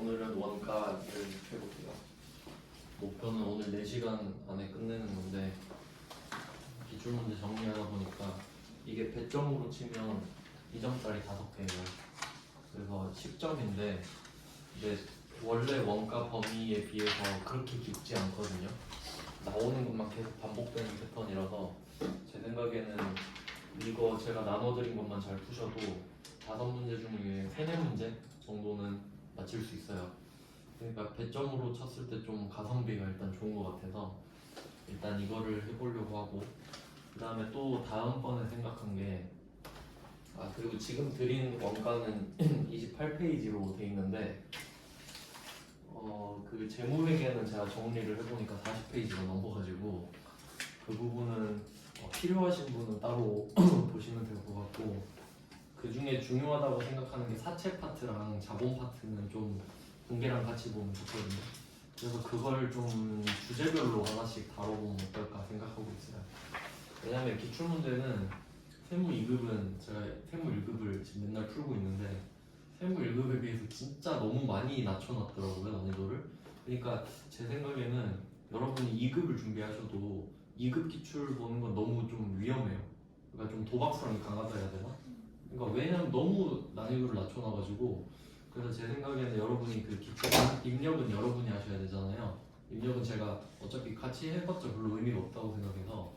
오늘은 원가를 해볼게요. 목표는 오늘 4시간 안에 끝내는 건데 기출문제 정리하다 보니까 이게 배점으로 치면 2점짜리 5개예요. 그래서 10점인데 근데 원래 원가 범위에 비해서 그렇게 깊지 않거든요. 나오는 것만 계속 반복되는 패턴이라서 제 생각에는 이거 제가 나눠드린 것만 잘 푸셔도 5문제 중에 3-4문제 정도는 맞힐 수 있어요. 그러니까 배점으로 쳤을 때 좀 가성비가 일단 좋은 것 같아서 일단 이거를 해보려고 하고, 그 다음에 또 다음번에 생각한 게 그리고 지금 드린 원가는 28페이지로 돼 있는데 그 재무회계는 제가 정리를 해보니까 40페이지가 넘어가지고 그 부분은 필요하신 분은 따로 보시면 될 것 같고, 그 중에 중요하다고 생각하는 게 사채 파트랑 자본 파트는 좀 분계랑 같이 보면 좋거든요. 그래서 그걸 좀 주제별로 하나씩 다뤄보면 어떨까 생각하고 있어요. 왜냐면 기출문제는 세무 2급은 제가 세무 1급을 지금 맨날 풀고 있는데 세무 1급에 비해서 진짜 너무 많이 낮춰놨더라고요, 난이도를. 그러니까 제 생각에는 여러분이 2급을 준비하셔도 2급 기출 보는 건 너무 좀 위험해요. 그러니까 좀 도박성이 강하다 해야 되나? 그러니까 왜냐면 너무 난이도를 낮춰놔가지고. 그래서 제 생각에는 여러분이 그 기출 입력은 여러분이 하셔야 되잖아요. 입력은 제가 어차피 같이 해봤자 별로 의미가 없다고 생각해서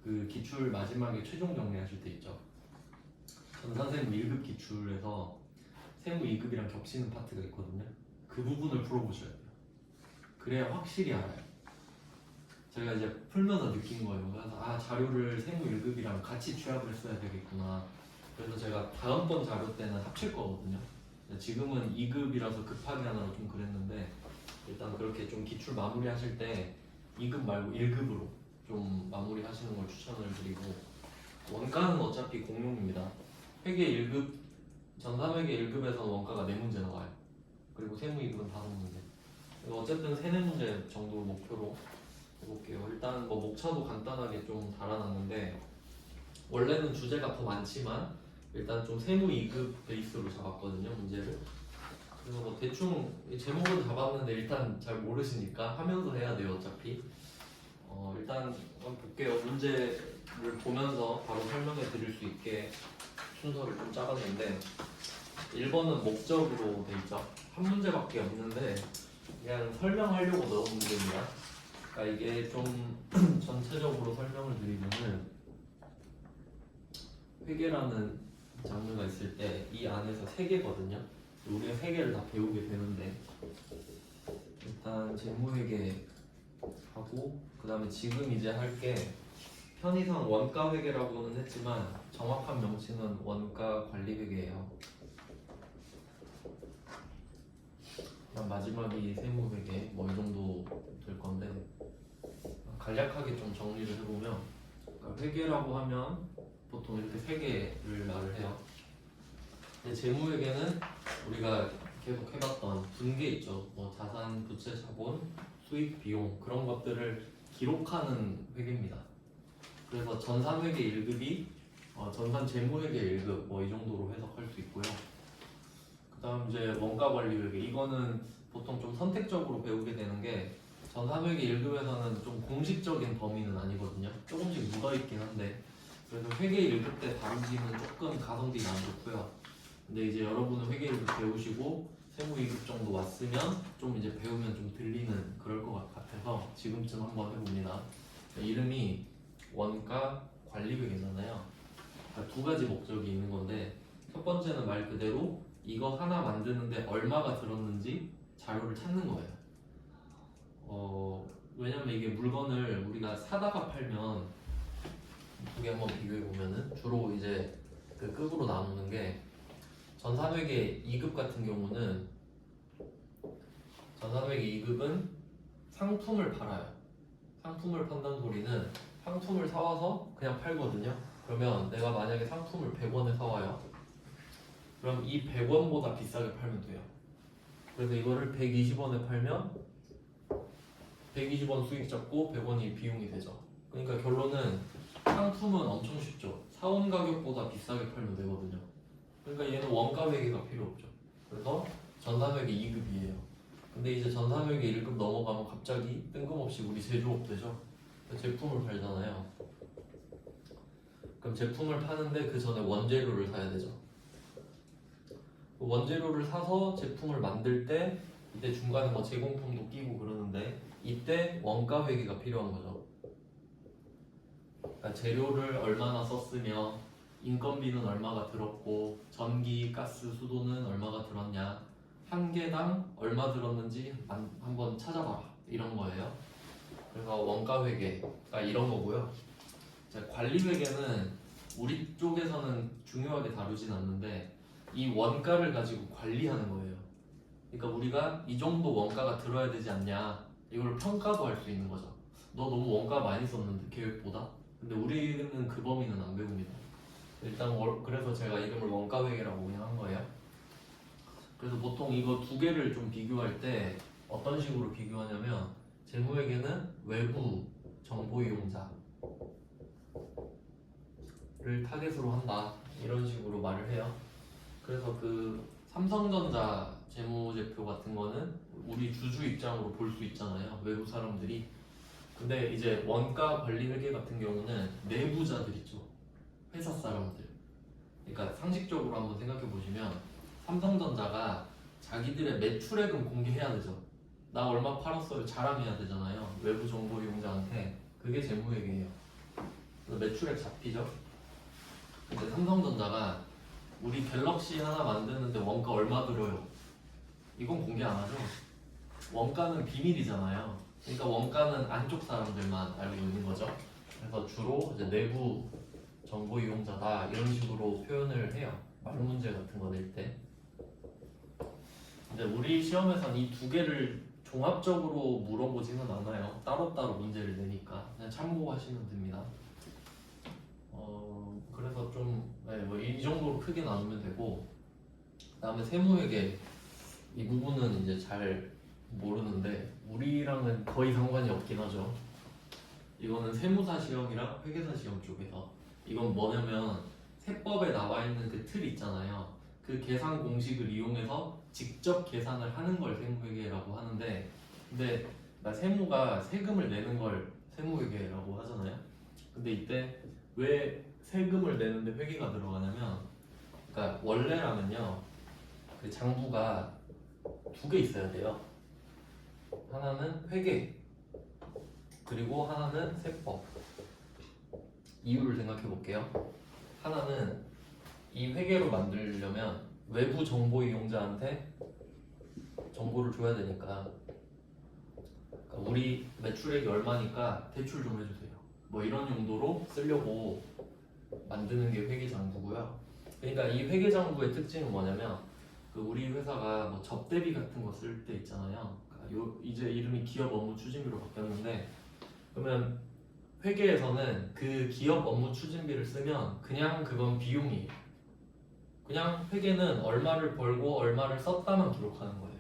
그 기출 마지막에 최종 정리하실 때 있죠. 전산세무 1급 기출에서 세무 2급이랑 겹치는 파트가 있거든요. 그 부분을 풀어보셔야 돼요. 그래야 확실히 알아요. 제가 이제 풀면서 느낀 거예요. 그래서 자료를 세무 1급이랑 같이 취합을 했어야 되겠구나. 그래서 제가 다음번 자료 때는 합칠 거거든요. 지금은 2급이라서 급하게 하느라 좀 그랬는데 일단 그렇게 좀 기출 마무리 하실 때 2급 말고 1급으로 좀 마무리 하시는 걸 추천을 드리고, 원가는 어차피 공용입니다. 회계 1급, 전산회계 1급에서는 원가가 4문제 나와요. 그리고 세무 2급은 5문제. 어쨌든 3-4문제 정도 목표로 해볼게요. 일단 뭐 목차도 간단하게 좀 달아놨는데 원래는 주제가 더 많지만 일단 좀 세무 2급 베이스로 잡았거든요, 문제를. 그래서 뭐 대충 제목은 잡았는데 일단 잘 모르시니까 하면서 해야 돼요, 어차피. 일단 한번 볼게요. 문제를 보면서 바로 설명해 드릴 수 있게 순서를 좀 짜봤는데 1번은 목적으로 돼 있죠. 한 문제밖에 없는데 그냥 설명하려고 넣은 문제입니다. 그러니까 이게 좀 전체적으로 설명을 드리면은 회계라는 장르가 있을 때 이 안에서 3개거든요. 우리가 3개를 다 배우게 되는데 일단 재무회계 하고, 그 다음에 지금 이제 할 게 편의상 원가회계라고는 했지만 정확한 명칭은 원가관리회계예요. 마지막이 세무회계 뭐 이 정도 될 건데 간략하게 좀 정리를 해보면, 그러니까 회계라고 하면 보통 이렇게 3개를 말을 해요. 근데 재무회계는 우리가 계속 해봤던 분계 있죠. 뭐 자산, 부채, 자본, 수익, 비용 그런 것들을 기록하는 회계입니다. 그래서 전산회계 1급이 전산 재무회계 1급 뭐 이 정도로 해석할 수 있고요. 그 다음 이제 원가관리회계, 이거는 보통 좀 선택적으로 배우게 되는 게 전산회계 1급에서는 좀 공식적인 범위는 아니거든요. 조금씩 묻어있긴 한데 그래서 회계 1급 때 다루기는 조금 가성비가 안 좋고요. 근데 이제 여러분은 회계 1급 배우시고 세무 2급 정도 왔으면 좀 이제 배우면 좀 들리는 그럴 것 같아서 지금쯤 한번 해봅니다. 이름이 원가 관리회계잖아요. 그러니까 2가지 목적이 있는 건데 첫 번째는 말 그대로 이거 하나 만드는데 얼마가 들었는지 자료를 찾는 거예요. 왜냐면 이게 물건을 우리가 사다가 팔면 두 개 한번 비교해 보면은 주로 이제 그 급으로 나누는 게 전산회계 2급 같은 경우는 전산회계 2급은 상품을 팔아요. 상품을 판다는 소리는 상품을 사와서 그냥 팔거든요. 그러면 내가 만약에 상품을 100원에 사와요. 그럼 이 100원보다 비싸게 팔면 돼요. 그래서 이거를 120원에 팔면 120원 수익 잡고 100원이 비용이 되죠. 그러니까 결론은 상품은 엄청 쉽죠. 사온 가격보다 비싸게 팔면 되거든요. 그러니까 얘는 원가 회계가 필요 없죠. 그래서 전산회계 2급이에요. 근데 이제 전산회계 1급 넘어가면 갑자기 뜬금없이 우리 제조업 되죠. 제품을 팔잖아요. 그럼 제품을 파는데 그 전에 원재료를 사야 되죠. 원재료를 사서 제품을 만들 때 이때 중간에 뭐 제공품도 끼고 그러는데 이때 원가 회계가 필요한 거죠. 그러니까 재료를 얼마나 썼으며 인건비는 얼마가 들었고 전기, 가스, 수도는 얼마가 들었냐, 한 개당 얼마 들었는지 한번 찾아봐라, 이런 거예요. 그래서 원가 회계가 이런 거고요. 관리 회계는 우리 쪽에서는 중요하게 다루진 않는데 이 원가를 가지고 관리하는 거예요. 그러니까 우리가 이 정도 원가가 들어야 되지 않냐, 이걸 평가도 할 수 있는 거죠. 너 너무 원가 많이 썼는데 계획보다. 근데 우리는 그 범위는 안 배웁니다. 일단 그래서 제가 이름을 원가 회계라고 그냥 한 거예요. 그래서 보통 이거 두 개를 좀 비교할 때 어떤 식으로 비교하냐면, 재무회계는 외부 정보 이용자를 타겟으로 한다, 이런 식으로 말을 해요. 그래서 그 삼성전자 재무제표 같은 거는 우리 주주 입장으로 볼 수 있잖아요, 외부 사람들이. 근데 이제 원가 관리 회계 같은 경우는 내부자들 있죠, 회사 사람들. 그러니까 상식적으로 한번 생각해 보시면 삼성전자가 자기들의 매출액은 공개해야 되죠. 나 얼마 팔았어요 자랑해야 되잖아요, 외부 정보 이용자한테. 그게 재무회계예요. 매출액 잡히죠. 근데 삼성전자가 우리 갤럭시 하나 만드는데 원가 얼마 들어요, 이건 공개 안 하죠. 원가는 비밀이잖아요. 그러니까 원가는 안쪽 사람들만 알고 있는 거죠. 그래서 주로 이제 내부 정보 이용자다, 이런 식으로 표현을 해요, 말 문제 같은 거 낼 때. 근데 우리 시험에서는 이 두 개를 종합적으로 물어보지는 않아요. 따로따로 문제를 내니까 그냥 참고하시면 됩니다. 그래서 좀 뭐 이 정도로 크게 나누면 되고, 그다음에 세무회계 이 부분은 이제 잘 모르는데 우리랑은 거의 상관이 없긴 하죠. 이거는 세무사 시험이랑 회계사 시험 쪽에서, 이건 뭐냐면 세법에 나와 있는 그 틀 있잖아요. 그 계산 공식을 이용해서 직접 계산을 하는 걸 세무회계라고 하는데, 근데 세무가 세금을 내는 걸 세무회계라고 하잖아요. 근데 이때 왜 세금을 내는데 회계가 들어가냐면, 그러니까 원래라면요, 그 장부가 두 개 있어야 돼요. 하나는 회계, 그리고 하나는 세법. 이유를 생각해 볼게요. 하나는 이 회계로 만들려면 외부 정보 이용자한테 정보를 줘야 되니까, 그러니까 우리 매출액이 얼마니까 대출 좀 해주세요, 뭐 이런 용도로 쓰려고 만드는 게 회계장부고요. 그러니까 이 회계장부의 특징은 뭐냐면, 그 우리 회사가 뭐 접대비 같은 거 쓸 때 있잖아요. 그러니까 이제 이름이 기업 업무 추진비로 바뀌었는데, 그러면 회계에서는 그 기업 업무 추진비를 쓰면 그냥 그건 비용이에요. 그냥 회계는 얼마를 벌고 얼마를 썼다만 기록하는 거예요.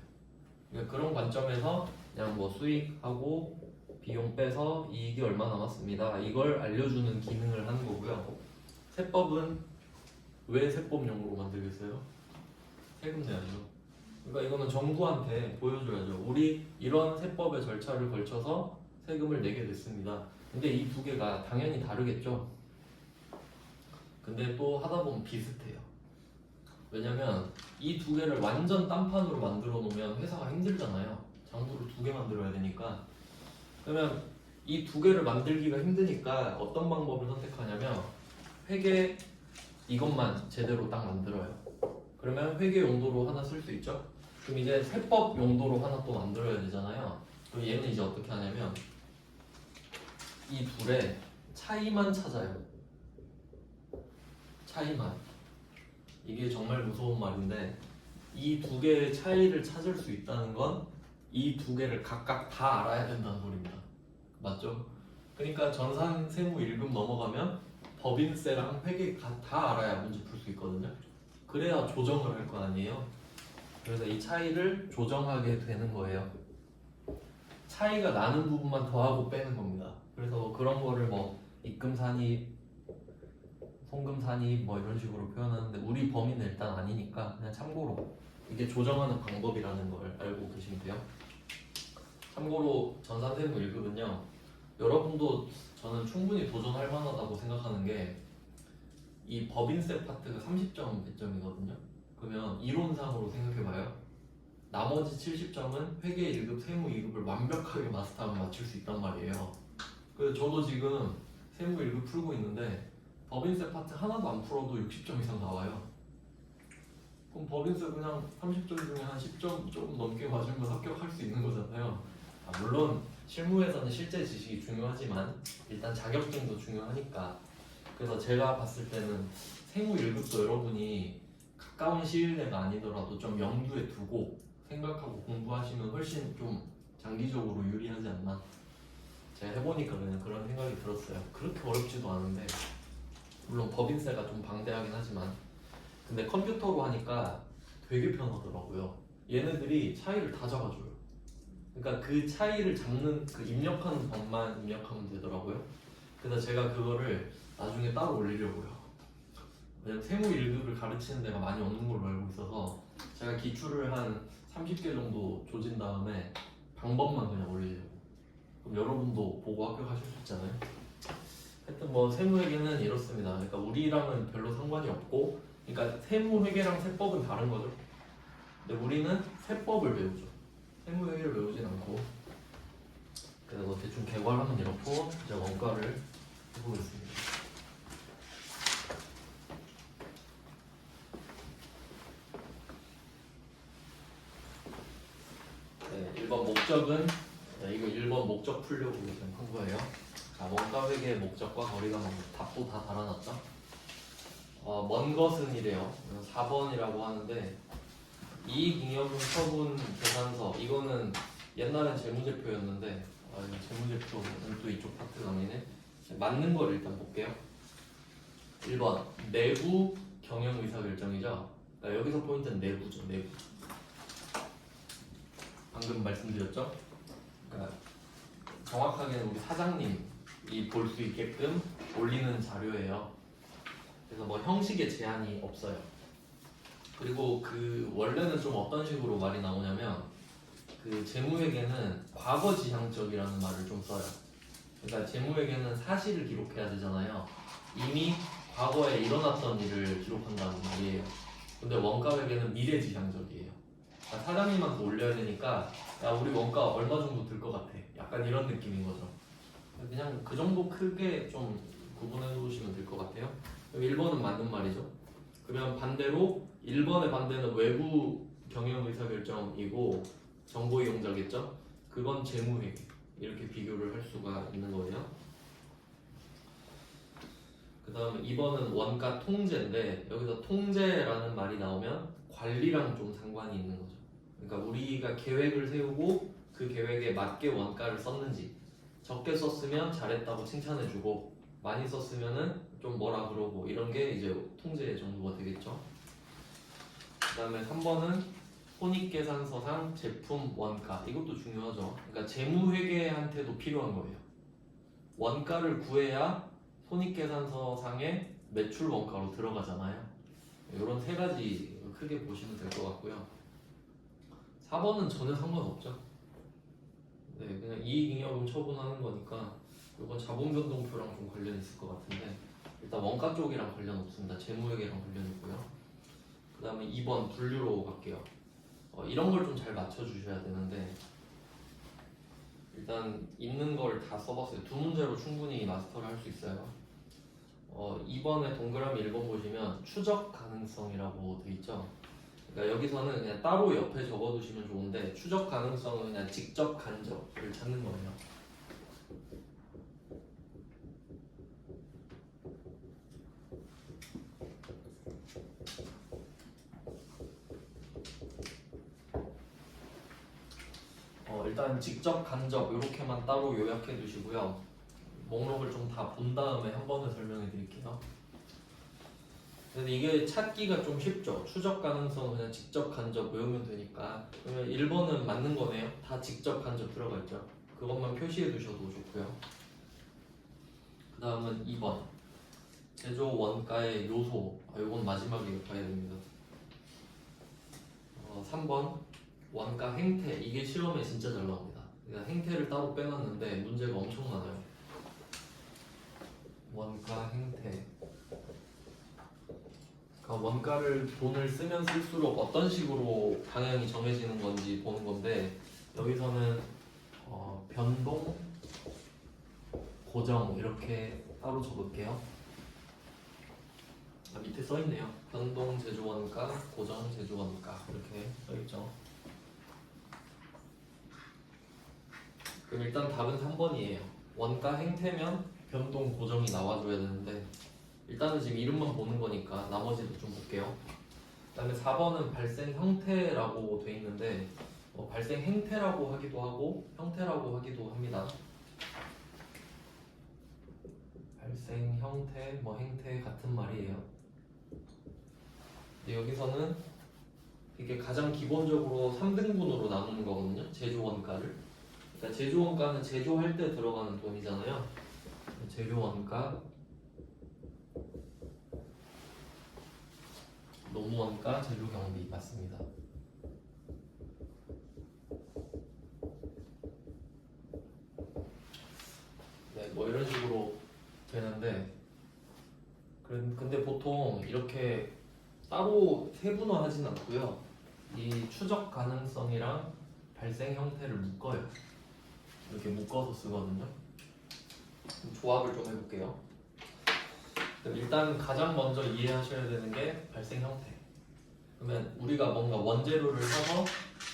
그러니까 그런 관점에서 그냥 뭐 수익하고 비용 빼서 이익이 얼마 남았습니다, 이걸 알려주는 기능을 하는 거고요. 세법은 왜 세법용으로 만들겠어요? 세금 내야죠. 그러니까 이거는 정부한테 보여줘야죠. 우리 이런 세법의 절차를 걸쳐서 세금을 내게 됐습니다. 근데 이 두 개가 당연히 다르겠죠. 근데 또 하다 보면 비슷해요. 왜냐면 이 두 개를 완전 딴판으로 만들어 놓으면 회사가 힘들잖아요. 장부를 두 개 만들어야 되니까. 그러면 이 두 개를 만들기가 힘드니까 어떤 방법을 선택하냐면, 회계 이것만 제대로 딱 만들어요. 그러면 회계 용도로 하나 쓸 수 있죠. 그럼 이제 세법 용도로 하나 또 만들어야 되잖아요. 그럼 얘는 이제 어떻게 하냐면 이 둘의 차이만 찾아요. 차이만. 이게 정말 무서운 말인데, 이 두 개의 차이를 찾을 수 있다는 건 이 두 개를 각각 다 알아야 된다는 소리입니다. 맞죠? 그러니까 전산 세무 1급 넘어가면 법인세랑 회계 다 알아야 문제 풀 수 있거든요. 그래야 조정을 할 거 아니에요. 그래서 이 차이를 조정하게 되는 거예요. 차이가 나는 부분만 더하고 빼는 겁니다. 그래서 그런 거를 뭐 입금산입, 송금산입 뭐 이런 식으로 표현하는데, 우리 범위는 일단 아니니까 그냥 참고로 이게 조정하는 방법이라는 걸 알고 계시면 돼요. 참고로 전산세무 1급은요, 여러분도 저는 충분히 도전할 만하다고 생각하는 게 이 법인세 파트가 30점 배점이거든요. 그러면 이론상으로 생각해봐요. 나머지 70점은 회계 1급, 세무 2급을 완벽하게 마스터하면 맞출 수 있단 말이에요. 그래서 저도 지금 세무 1급 풀고 있는데 법인세 파트 하나도 안 풀어도 60점 이상 나와요. 그럼 법인세 그냥 30점 중에 한 10점 조금 넘게 맞으면 합격할 수 있는 거잖아요. 물론 실무에서는 실제 지식이 중요하지만 일단 자격증도 중요하니까. 그래서 제가 봤을 때는 세무 1급도 여러분이 가까운 시일 내가 아니더라도 좀 염두에 두고 생각하고 공부하시면 훨씬 좀 장기적으로 유리하지 않나. 제가 해보니까 그냥 그런 생각이 들었어요. 그렇게 어렵지도 않은데, 물론 법인세가 좀 방대하긴 하지만, 근데 컴퓨터로 하니까 되게 편하더라고요. 얘네들이 차이를 다 잡아줘요. 그러니까 그 차이를 잡는 그 입력하는 법만 입력하면 되더라고요. 그래서 제가 그거를 나중에 따로 올리려고요. 왜냐면 세무 1급을 가르치는 데가 많이 없는 걸로 알고 있어서 제가 기출을 한 30개 정도 조진 다음에 방법만 그냥 올리려고. 그럼 여러분도 보고 합격하실 수 있잖아요. 하여튼 뭐 세무회계는 이렇습니다. 그러니까 우리랑은 별로 상관이 없고, 그러니까 세무회계랑 세법은 다른 거죠. 근데 우리는 세법을 배우죠. 세무회계를 배우진 않고. 그래서 대충 개괄하면 이렇고, 이제 원가를 해보겠습니다. 네, 1번 목적은, 네, 이거 1번 목적 풀려고 지금 한 거예요. 자, 원가 회계의 목적과 거리가 먼 답도 다 달아놨죠. 먼 것은 이래요. 4번이라고 하는데, 이익잉여분 처분 계산서, 이거는 옛날엔 재무제표였는데 재무제표는 또 이쪽 파트가 아니네. 맞는 걸 일단 볼게요. 1번 내부 경영 의사결정이죠. 그러니까 여기서 포인트는 내부죠. 내부. 방금 말씀드렸죠. 그러니까 정확하게는 우리 사장님이 볼 수 있게끔 올리는 자료예요. 그래서 뭐 형식의 제한이 없어요. 그리고 그 원래는 좀 어떤 식으로 말이 나오냐면, 그 재무회계는 과거지향적이라는 말을 좀 써요. 그러니까 재무회계는 사실을 기록해야 되잖아요. 이미 과거에 일어났던 일을 기록한다는 말이에요. 근데 원가회계는 미래지향적이에요. 그러니까 사장님한테 올려야 되니까, 야 우리 원가 얼마 정도 들 것 같아, 약간 이런 느낌인 거죠. 그냥 그 정도 크게 좀 구분해 놓으시면 될 것 같아요. 1번은 맞는 말이죠. 그러면 반대로 1번의 반대는 외부 경영 의사결정이고 정보이용자겠죠? 그건 재무회계. 이렇게 비교를 할 수가 있는 거예요. 그 다음에 2번은 원가 통제인데, 여기서 통제라는 말이 나오면 관리랑 좀 상관이 있는 거죠. 그러니까 우리가 계획을 세우고 그 계획에 맞게 원가를 썼는지, 적게 썼으면 잘했다고 칭찬해주고 많이 썼으면은 좀 뭐라 그러고, 이런 게 이제 통제 정도가 되겠죠. 그 다음에 3번은 손익계산서상 제품 원가. 이것도 중요하죠. 그러니까 재무회계한테도 필요한 거예요. 원가를 구해야 손익계산서상의 매출 원가로 들어가잖아요. 이런 세 가지 크게 보시면 될 것 같고요. 4번은 전혀 상관없죠. 네, 그냥 이익잉여분 처분하는 거니까 이건 자본변동표랑 좀 관련 있을 것 같은데, 일단 원가 쪽이랑 관련 없습니다. 재무회계랑 관련 있고요. 그 다음에 2번 분류로 갈게요. 이런 걸 좀 잘 맞춰주셔야 되는데, 일단 있는 걸 다 써봤어요. 두 문제로 충분히 마스터를 할 수 있어요. 2번에 동그라미 1번 보시면 추적 가능성이라고 돼 있죠. 그러니까 여기서는 그냥 따로 옆에 적어두시면 좋은데, 추적 가능성은 그냥 직접 간접을 찾는 거예요. 일단 직접 간접 이렇게만 따로 요약해 두시고요. 목록을 좀 다 본 다음에 한 번에 설명해 드릴게요. 근데 이게 찾기가 좀 쉽죠. 추적 가능성은 그냥 직접 간접 외우면 되니까. 그러면 1번은 맞는 거네요. 다 직접 간접 들어가 있죠. 그것만 표시해 두셔도 좋고요. 그 다음은 2번 제조 원가의 요소. 이건 마지막에 봐야 됩니다. 3번 원가 행태. 이게 시험에 진짜 잘 나옵니다. 그러니까 행태를 따로 빼놨는데 문제가 엄청 많아요. 원가 행태. 그러니까 원가를 돈을 쓰면 쓸수록 어떤 식으로 방향이 정해지는 건지 보는 건데, 여기서는 변동, 고정 이렇게 따로 적을게요. 밑에 써있네요. 변동 제조원가, 고정 제조원가 이렇게 써있죠. 그럼 일단 답은 3번이에요. 원가 행태면 변동 고정이 나와줘야 되는데, 일단은 지금 이름만 보는 거니까 나머지도 좀 볼게요. 그 다음에 4번은 발생 형태라고 돼 있는데, 발생 행태라고 하기도 하고 형태라고 하기도 합니다. 발생 형태, 뭐 행태 같은 말이에요. 근데 여기서는 이게 가장 기본적으로 3등분으로 나누는 거거든요. 제조원가를. 그러니까 제조원가는 제조할 때 들어가는 돈이잖아요. 재료원가, 노무원가, 재료경비 맞습니다. 네, 뭐 이런 식으로 되는데, 근데 보통 이렇게 따로 세분화하진 않고요. 이 추적 가능성이랑 발생 형태를 묶어요. 이렇게 묶어서 쓰거든요. 조합을 좀 해볼게요. 일단 가장 먼저 이해하셔야 되는 게 발생 형태. 그러면 우리가 뭔가 원재료를 사서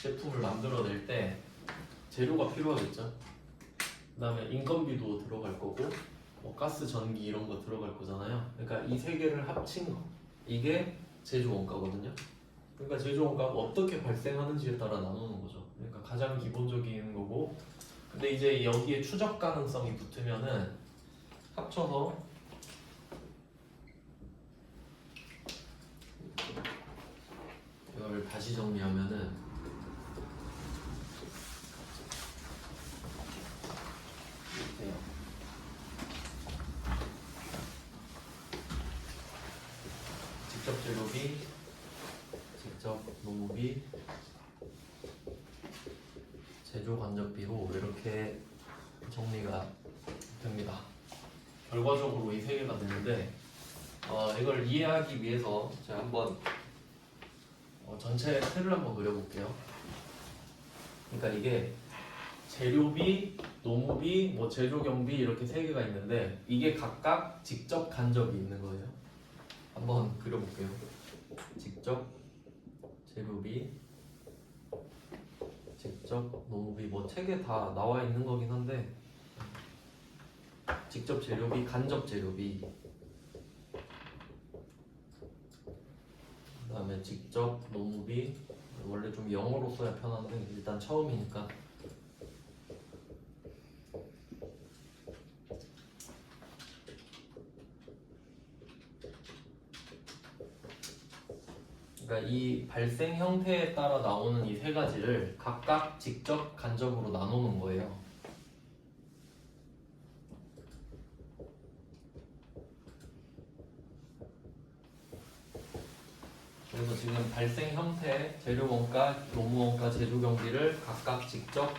제품을 만들어낼 때 재료가 필요하겠죠. 그 다음에 인건비도 들어갈 거고, 뭐 가스, 전기 이런 거 들어갈 거잖아요. 그러니까 이 세 개를 합친 거, 이게 제조 원가거든요. 그러니까 제조 원가가 어떻게 발생하는지에 따라 나누는 거죠. 그러니까 가장 기본적인 거고, 근데 이제 여기에 추적 가능성이 붙으면은 합쳐서 이걸 다시 정리하면은 이렇게요. 직접 재료비, 직접 노무비, 제조 간접비로 이렇게 정리가 됩니다. 결과적으로 이 세 개가 되는데, 이걸 이해하기 위해서 제가 한번 전체 틀을 한번 그려볼게요. 그러니까 이게 재료비, 노무비, 뭐 제조 경비 이렇게 세 개가 있는데, 이게 각각 직접 간접이 있는 거예요. 한번 그려볼게요. 직접 재료비, 직접 노무비, 뭐 책에 다 나와 있는 거긴 한데, 직접 재료비, 간접 재료비, 그 다음에 직접 노무비, 원래 좀 영어로 써야 편한데 일단 처음이니까 그러니까 이 발생 형태에 따라 나오는 이 세 가지를 각각 직접 간접으로 나누는 거예요. 그래서 지금 발생 형태, 재료 원가, 노무 원가, 제조 경비를 각각 직접,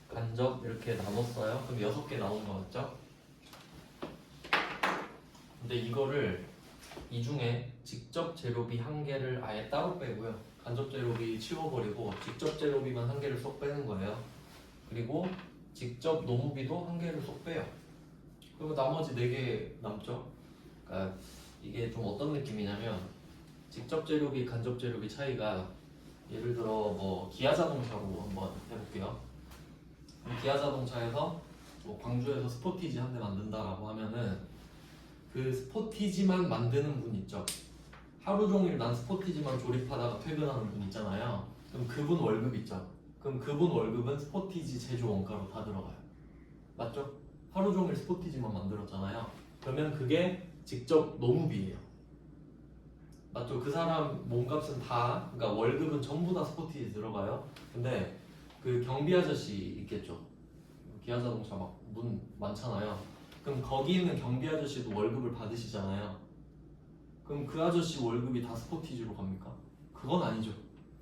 간접 이렇게 나눴어요. 그럼 6개 나온 거 같죠? 근데 이거를 이 중에 직접 재료비 1개를 아예 따로 빼고요. 간접 재료비 치워버리고 직접 재료비만 1개를 쏙 빼는 거예요. 그리고 직접 노무비도 1개를 쏙 빼요. 그리고 나머지 4개 남죠? 그러니까 이게 좀 어떤 느낌이냐면, 직접 재료비, 간접 재료비 차이가, 예를 들어 뭐 기아 자동차로 한번 해볼게요. 기아 자동차에서 뭐 광주에서 스포티지 한 대 만든다라고 하면은, 그 스포티지만 만드는 분 있죠. 하루 종일 난 스포티지만 조립하다가 퇴근하는 분 있잖아요. 그럼 그분 월급 있죠. 그럼 그분 월급은 스포티지 제조 원가로 다 들어가요. 맞죠? 하루 종일 스포티지만 만들었잖아요. 그러면 그게 직접 노무비예요. 맞죠? 그 사람 몸값은 다, 그러니까 월급은 전부 다 스포티지 들어가요. 근데 그 경비 아저씨 있겠죠. 기아 자동차 막 문 많잖아요. 그럼 거기 있는 경비 아저씨도 월급을 받으시잖아요. 그럼 그 아저씨 월급이 다 스포티지로 갑니까? 그건 아니죠.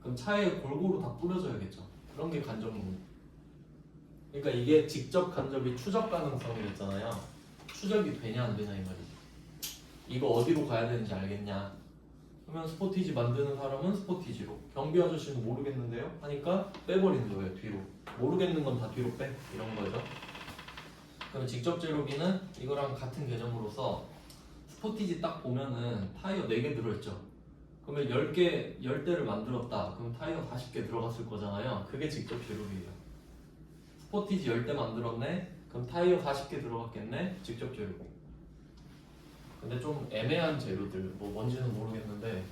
그럼 차에 골고루 다 뿌려져야겠죠. 그런 게 간접물. 그러니까 이게 직접 간접이 추적 가능성이랬잖아요. 추적이 되냐 안 되냐 이 말이지. 이거 어디로 가야 되는지 알겠냐? 그러면 스포티지 만드는 사람은 스포티지로, 경비 아저씨는 모르겠는데요? 하니까 빼버리는 거예요, 뒤로. 모르겠는 건 다 뒤로 빼, 이런 거죠. 그럼 직접 제로비는 이거랑 같은 개념으로서 스포티지 딱 보면은 타이어 4개 들어있죠. 그러면 10대를 만들었다. 그럼 타이어 40개 들어갔을 거잖아요. 그게 직접 제로비예요. 스포티지 10대 만들었네? 그럼 타이어 40개 들어갔겠네? 직접 제로비. 근데 좀 애매한 재료들, 뭐 뭔지는 모르겠는데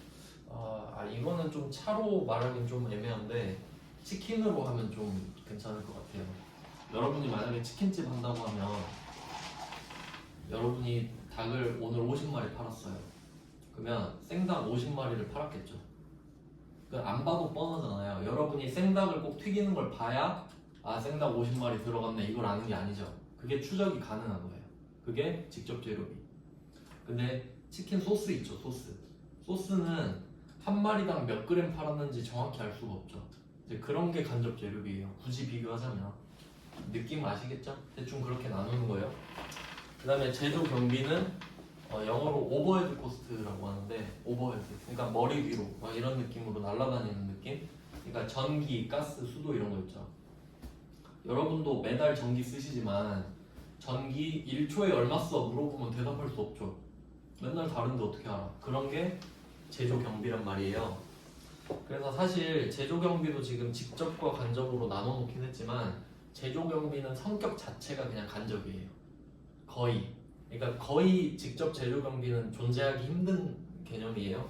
이거는 좀 차로 말하긴 좀 애매한데 치킨으로 하면 좀 괜찮을 것 같아요. 여러분이 만약에 치킨집 한다고 하면 여러분이 닭을 오늘 50마리 팔았어요. 그러면 생닭 50마리를 팔았겠죠. 안 봐도 뻔하잖아요. 여러분이 생닭을 꼭 튀기는 걸 봐야 생닭 50마리 들어갔네 이걸 아는 게 아니죠. 그게 추적이 가능한 거예요. 그게 직접 재료비. 근데 치킨 소스 있죠, 소스. 소스는 한 마리당 몇 그램 팔았는지 정확히 알 수가 없죠. 이제 그런 게 간접 재료비예요. 굳이 비교하자면. 느낌 아시겠죠? 대충 그렇게 나누는 거예요. 그 다음에 제조 경비는 영어로 오버헤드 코스트라고 하는데, 오버헤드. 그러니까 머리 위로 막 이런 느낌으로 날아다니는 느낌? 그러니까 전기, 가스, 수도 이런 거 있죠. 여러분도 매달 전기 쓰시지만 전기 1초에 얼마 써? 물어보면 대답할 수 없죠. 맨날 다른데 어떻게 알아? 그런 게 제조 경비란 말이에요. 그래서 사실 제조 경비도 지금 직접과 간접으로 나눠 놓긴 했지만 제조 경비는 성격 자체가 그냥 간접이에요. 거의. 그러니까 거의 직접 제조 경비는 존재하기 힘든 개념이에요.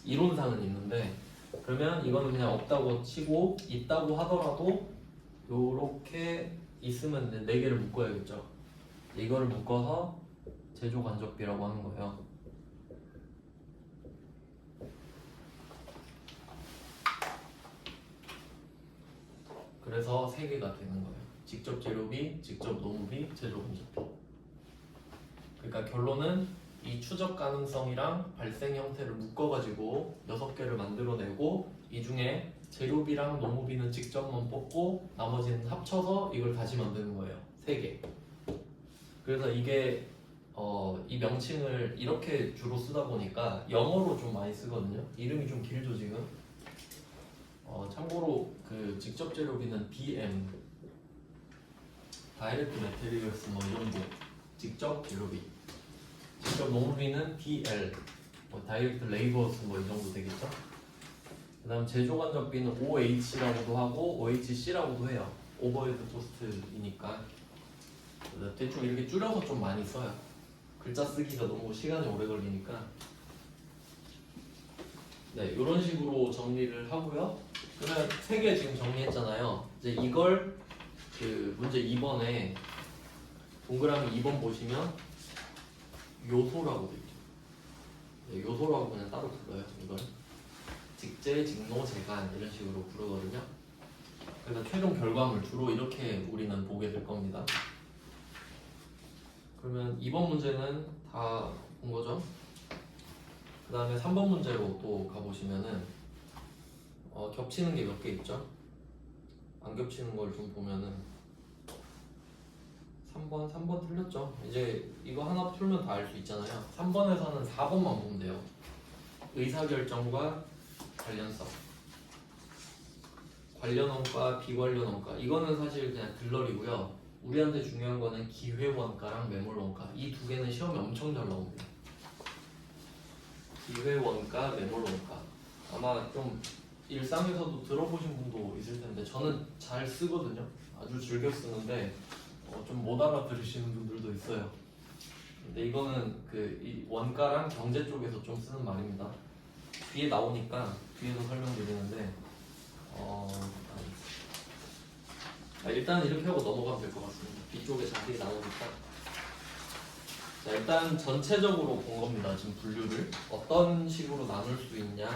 이론상은 있는데 그러면 이거는 그냥 없다고 치고 있다고 하더라도 요렇게 있으면 4개를 묶어야겠죠. 이거를 묶어서 제조 간접비라고 하는 거예요. 그래서 3개가 되는 거예요. 직접 재료비, 직접 노무비, 제조 간접비. 그러니까 결론은 이 추적 가능성이랑 발생 형태를 묶어가지고 6개를 만들어내고 이 중에 재료비랑 노무비는 직접만 뽑고 나머지는 합쳐서 이걸 다시 만드는 거예요. 3개. 그래서 이게 이 명칭을 이렇게 주로 쓰다 보니까 영어로 좀 많이 쓰거든요. 이름이 좀 길죠 지금. 참고로 그 직접 재료비는 DM, 다이렉트 매테리얼스 뭐 이런 거 직접 재료비. 직접 노무비는 DL, 다이렉트 레이버스 뭐 이 정도 되겠죠. 그다음 제조 간접비는 OH라고도 하고 OHC라고도 해요. 오버헤드 코스트이니까. 대충 이렇게 줄여서 좀 많이 써요. 글자 쓰기가 너무 시간이 오래 걸리니까. 네, 이런 식으로 정리를 하고요. 그러면 3개 지금 정리했잖아요. 이제 이걸 그 문제 2번에 동그라미 2번 보시면 요소라고 돼 있죠. 네, 요소라고 그냥 따로 불러요. 이걸 직제, 직노, 재간 이런 식으로 부르거든요. 그래서 최종 결과물 주로 이렇게 우리는 보게 될 겁니다. 그러면 2번 문제는 다 본 거죠. 그 다음에 3번 문제로 또 가보시면은 겹치는 게 몇 개 있죠. 안 겹치는 걸 좀 보면은 3번 틀렸죠. 이제 이거 하나 풀면 다 알 수 있잖아요. 3번에서는 4번만 보면 돼요. 의사결정과 관련성, 관련원가, 비관련원가. 이거는 사실 그냥 들러리고요. 우리한테 중요한 거는 기회원가랑 매몰원가. 이 2개는 시험에 엄청 잘 나옵니다. 기회원가, 매몰원가. 아마 좀 일상에서도 들어보신 분도 있을 텐데 저는 잘 쓰거든요. 아주 즐겨 쓰는데 좀 못 알아들으시는 분들도 있어요. 근데 이거는 이 원가랑 경제 쪽에서 좀 쓰는 말입니다. 뒤에 나오니까 뒤에서 설명드리는데 일단 이렇게 하고 넘어가면 될 것 같습니다. 뒤쪽에 자세히 나오니까. 자, 일단 전체적으로 본 겁니다. 지금 분류를 어떤 식으로 나눌 수 있냐.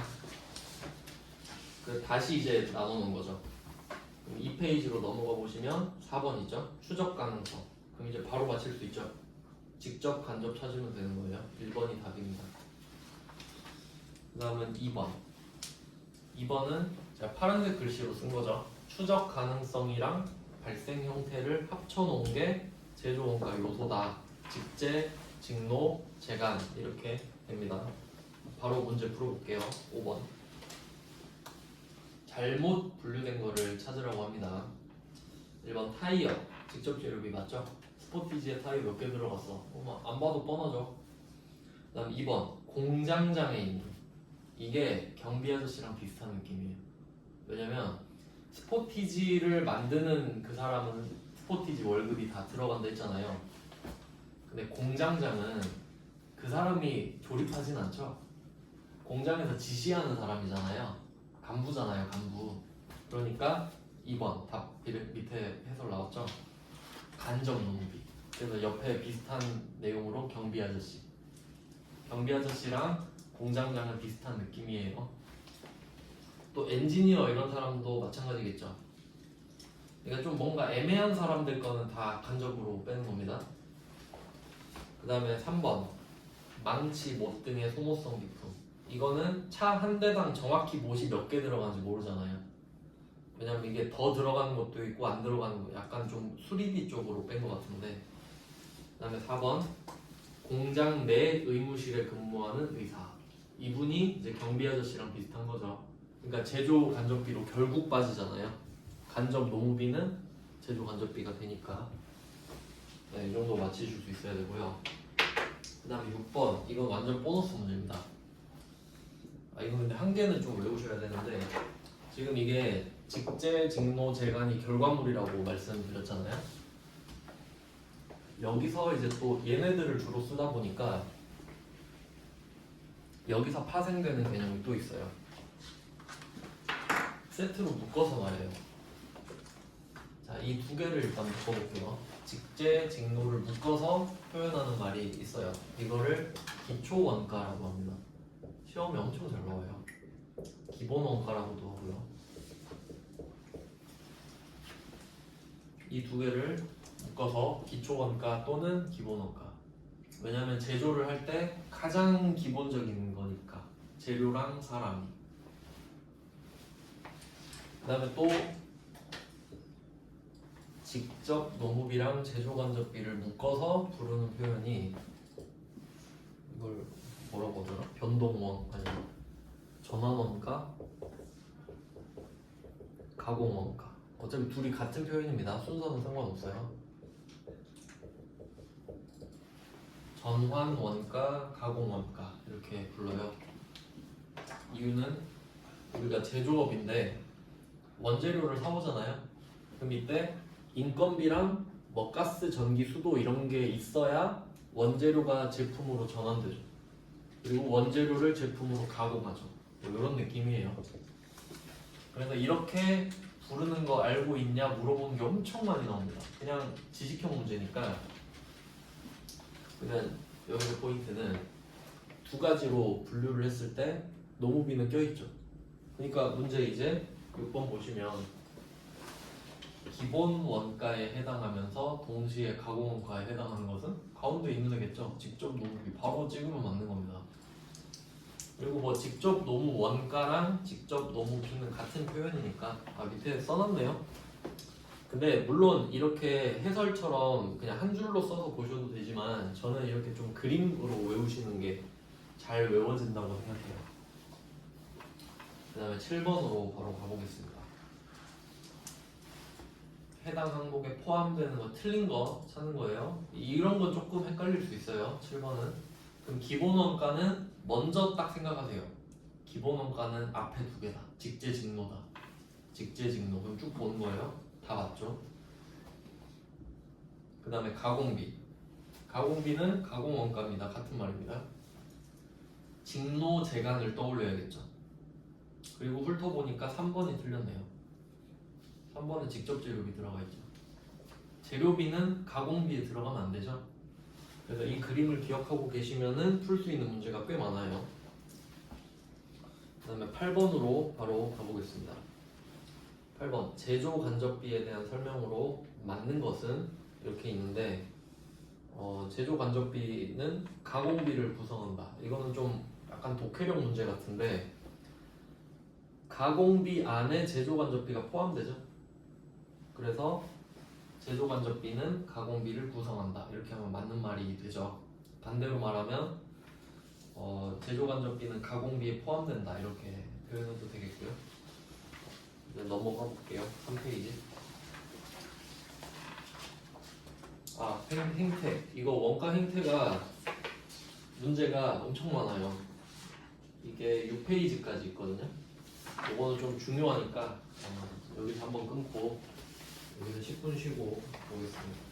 다시 이제 나누는 거죠. 그럼 2페이지로 넘어가 보시면 4번이죠. 추적 가능성. 그럼 이제 바로 맞힐 수 있죠. 직접 간접 찾으면 되는 거예요. 1번이 답입니다. 그 다음은 2번. 2번은 제가 파란색 글씨로 쓴 거죠. 추적 가능성이랑 발생 형태를 합쳐놓은 게 제조 원가 요소다. 직제, 직노, 재간 이렇게 됩니다. 바로 문제 풀어볼게요. 5번. 잘못 분류된 거를 찾으라고 합니다. 1번 타이어, 직접 재료비 맞죠? 스포티지에 타이어 몇 개 들어갔어? 안 봐도 뻔하죠. 그 다음 2번 공장장애인. 이게 경비 아저씨랑 비슷한 느낌이에요. 왜냐면 스포티지를 만드는 그 사람은 스포티지 월급이 다 들어간다 했잖아요. 근데 공장장은 그 사람이 조립하진 않죠. 공장에서 지시하는 사람이잖아요. 간부잖아요, 간부. 그러니까 2번 답 밑에 해설 나왔죠. 간접 노무비. 그래서 옆에 비슷한 내용으로 경비 아저씨. 경비 아저씨랑 공장장은 비슷한 느낌이에요. 또 엔지니어 이런 사람도 마찬가지겠죠. 그러니까 좀 뭔가 애매한 사람들 거는 다 간접으로 빼는 겁니다. 그 다음에 3번 망치, 못 등의 소모성 비품. 이거는 차 한 대당 정확히 못이 몇 개 들어가는지 모르잖아요. 왜냐면 이게 더 들어가는 것도 있고 안 들어가는 거 약간 좀 수리비 쪽으로 뺀 것 같은데. 그 다음에 4번 공장 내 의무실에 근무하는 의사. 이분이 이제 경비 아저씨랑 비슷한 거죠. 그러니까 제조 간접비로 결국 빠지잖아요. 간접 노무비는 제조 간접비가 되니까. 네, 이 정도 맞히실 수 있어야 되고요. 그 다음에 6번 이건 완전 보너스 문제입니다. 이거 근데 한 개는 좀 외우셔야 되는데 지금 이게 직제, 직노, 재간이 결과물이라고 말씀드렸잖아요. 여기서 이제 또 얘네들을 주로 쓰다 보니까 여기서 파생되는 개념이 또 있어요. 세트로 묶어서 말해요. 자, 이 두 개를 일단 묶어볼게요. 직제, 직노를 묶어서 표현하는 말이 있어요. 이거를 기초 원가라고 합니다. 시험에 엄청 잘 나와요. 기본 원가라고도 하고요. 이 두 개를 묶어서 기초 원가 또는 기본 원가. 왜냐하면 제조를 할 때 가장 기본적인 거니까. 재료랑 사람이. 그 다음에 또 직접 노무비랑 제조 간접비를 묶어서 부르는 표현이 이걸 뭐라고 하더라? 변동원 아니 전환원가, 가공원가. 어차피 둘이 같은 표현입니다. 순서는 상관없어요. 전환원가, 가공원가 이렇게 불러요. 이유는 우리가 제조업인데 원재료를 사오잖아요. 그럼 이때 인건비랑 뭐 가스, 전기, 수도 이런 게 있어야 원재료가 제품으로 전환되죠. 그리고 원재료를 제품으로 가공하죠. 뭐 이런 느낌이에요. 그래서 이렇게 부르는 거 알고 있냐 물어보는 게 엄청 많이 나옵니다. 그냥 지식형 문제니까. 그냥 여기 포인트는 두 가지로 분류를 했을 때 노무비는 껴있죠. 그러니까 문제 이제 6번 보시면 기본 원가에 해당하면서 동시에 가공 원가에 해당하는 것은 가운데 있는 애겠죠. 직접 노무비 바로 찍으면 맞는 겁니다. 그리고 뭐 직접 노무 원가랑 직접 노무비는 같은 표현이니까 밑에 써놨네요. 근데 물론 이렇게 해설처럼 그냥 한 줄로 써서 보셔도 되지만 저는 이렇게 좀 그림으로 외우시는 게 잘 외워진다고 생각해요. 그 다음에 7번으로 바로 가보겠습니다. 해당 항목에 포함되는 거 틀린 거 찾는 거예요. 이런 건 조금 헷갈릴 수 있어요. 7번은. 그럼 기본 원가는 먼저 딱 생각하세요. 기본 원가는 앞에 두 개다. 직제, 직노다. 직제, 직노. 그럼 쭉 보는 거예요. 다 맞죠? 그 다음에 가공비. 가공비는 가공 원가입니다. 같은 말입니다. 직노, 재간을 떠올려야겠죠. 그리고 훑어보니까 3번이 틀렸네요. 3번은 직접 재료비 들어가 있죠. 재료비는 가공비에 들어가면 안 되죠. 그래서 이 그림을 기억하고 계시면은 풀 수 있는 문제가 꽤 많아요. 그 다음에 8번으로 바로 가보겠습니다. 8번 제조 간접비에 대한 설명으로 맞는 것은 이렇게 있는데 제조 간접비는 가공비를 구성한다. 이거는 좀 약간 독해력 문제 같은데 가공비 안에 제조간접비가 포함되죠. 그래서 제조간접비는 가공비를 구성한다. 이렇게 하면 맞는 말이 되죠. 반대로 말하면 제조간접비는 가공비에 포함된다. 이렇게 표현해도 되겠고요. 이제 넘어가 볼게요. 3페이지. 행태. 이거 원가 행태가 문제가 엄청 많아요. 이게 6페이지까지 있거든요. 이거는 좀 중요하니까 여기서 한번 끊고 여기서 10분 쉬고 보겠습니다.